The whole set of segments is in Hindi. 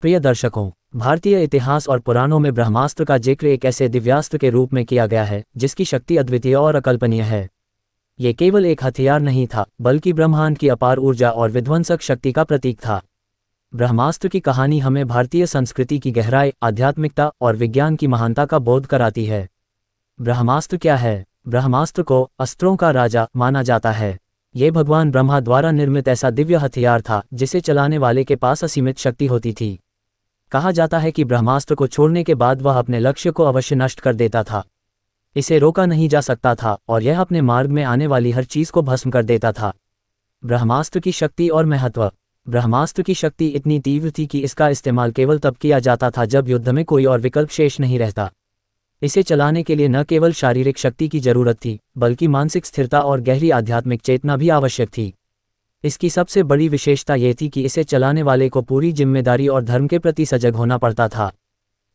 प्रिय दर्शकों, भारतीय इतिहास और पुराणों में ब्रह्मास्त्र का जिक्र एक ऐसे दिव्यास्त्र के रूप में किया गया है जिसकी शक्ति अद्वितीय और अकल्पनीय है। ये केवल एक हथियार नहीं था, बल्कि ब्रह्मांड की अपार ऊर्जा और विध्वंसक शक्ति का प्रतीक था। ब्रह्मास्त्र की कहानी हमें भारतीय संस्कृति की गहराई, आध्यात्मिकता और विज्ञान की महानता का बोध कराती है। ब्रह्मास्त्र क्या है? ब्रह्मास्त्र को अस्त्रों का राजा माना जाता है। ये भगवान ब्रह्मा द्वारा निर्मित ऐसा दिव्य हथियार था जिसे चलाने वाले के पास असीमित शक्ति होती थी। कहा जाता है कि ब्रह्मास्त्र को छोड़ने के बाद वह अपने लक्ष्य को अवश्य नष्ट कर देता था। इसे रोका नहीं जा सकता था और यह अपने मार्ग में आने वाली हर चीज को भस्म कर देता था। ब्रह्मास्त्र की शक्ति और महत्व। ब्रह्मास्त्र की शक्ति इतनी तीव्र थी कि इसका इस्तेमाल केवल तब किया जाता था जब युद्ध में कोई और विकल्प शेष नहीं रहता। इसे चलाने के लिए न केवल शारीरिक शक्ति की जरूरत थी, बल्कि मानसिक स्थिरता और गहरी आध्यात्मिक चेतना भी आवश्यक थी। इसकी सबसे बड़ी विशेषता यह थी कि इसे चलाने वाले को पूरी जिम्मेदारी और धर्म के प्रति सजग होना पड़ता था।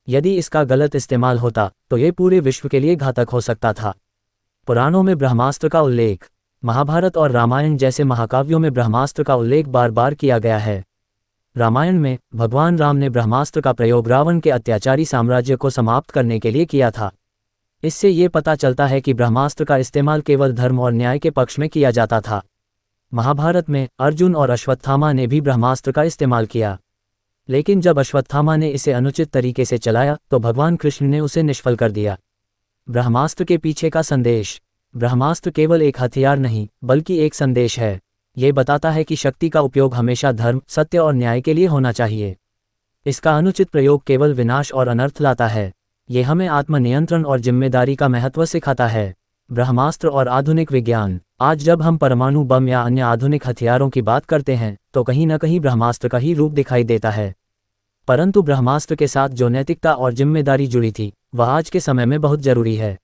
यदि इसका गलत इस्तेमाल होता तो यह पूरे विश्व के लिए घातक हो सकता था। पुराणों में ब्रह्मास्त्र का उल्लेख। महाभारत और रामायण जैसे महाकाव्यों में ब्रह्मास्त्र का उल्लेख बार बार किया गया है। रामायण में भगवान राम ने ब्रह्मास्त्र का प्रयोग रावण के अत्याचारी साम्राज्य को समाप्त करने के लिए किया था। इससे ये पता चलता है कि ब्रह्मास्त्र का इस्तेमाल केवल धर्म और न्याय के पक्ष में किया जाता था। महाभारत में अर्जुन और अश्वत्थामा ने भी ब्रह्मास्त्र का इस्तेमाल किया, लेकिन जब अश्वत्थामा ने इसे अनुचित तरीके से चलाया तो भगवान कृष्ण ने उसे निष्फल कर दिया। ब्रह्मास्त्र के पीछे का संदेश। ब्रह्मास्त्र केवल एक हथियार नहीं, बल्कि एक संदेश है। ये बताता है कि शक्ति का उपयोग हमेशा धर्म, सत्य और न्याय के लिए होना चाहिए। इसका अनुचित प्रयोग केवल विनाश और अनर्थ लाता है। ये हमें आत्मनियंत्रण और जिम्मेदारी का महत्व सिखाता है। ब्रह्मास्त्र और आधुनिक विज्ञान। आज जब हम परमाणु बम या अन्य आधुनिक हथियारों की बात करते हैं तो कहीं न कहीं ब्रह्मास्त्र का ही रूप दिखाई देता है। परंतु ब्रह्मास्त्र के साथ जो नैतिकता और जिम्मेदारी जुड़ी थी वह आज के समय में बहुत जरूरी है।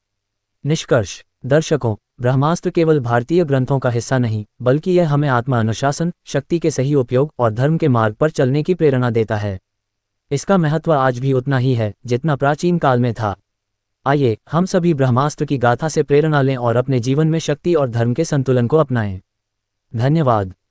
निष्कर्ष। दर्शकों, ब्रह्मास्त्र केवल भारतीय ग्रंथों का हिस्सा नहीं, बल्कि यह हमें आत्म अनुशासन, शक्ति के सही उपयोग और धर्म के मार्ग पर चलने की प्रेरणा देता है। इसका महत्व आज भी उतना ही है जितना प्राचीन काल में था। आइए हम सभी ब्रह्मास्त्र की गाथा से प्रेरणा लें और अपने जीवन में शक्ति और धर्म के संतुलन को अपनाएं। धन्यवाद।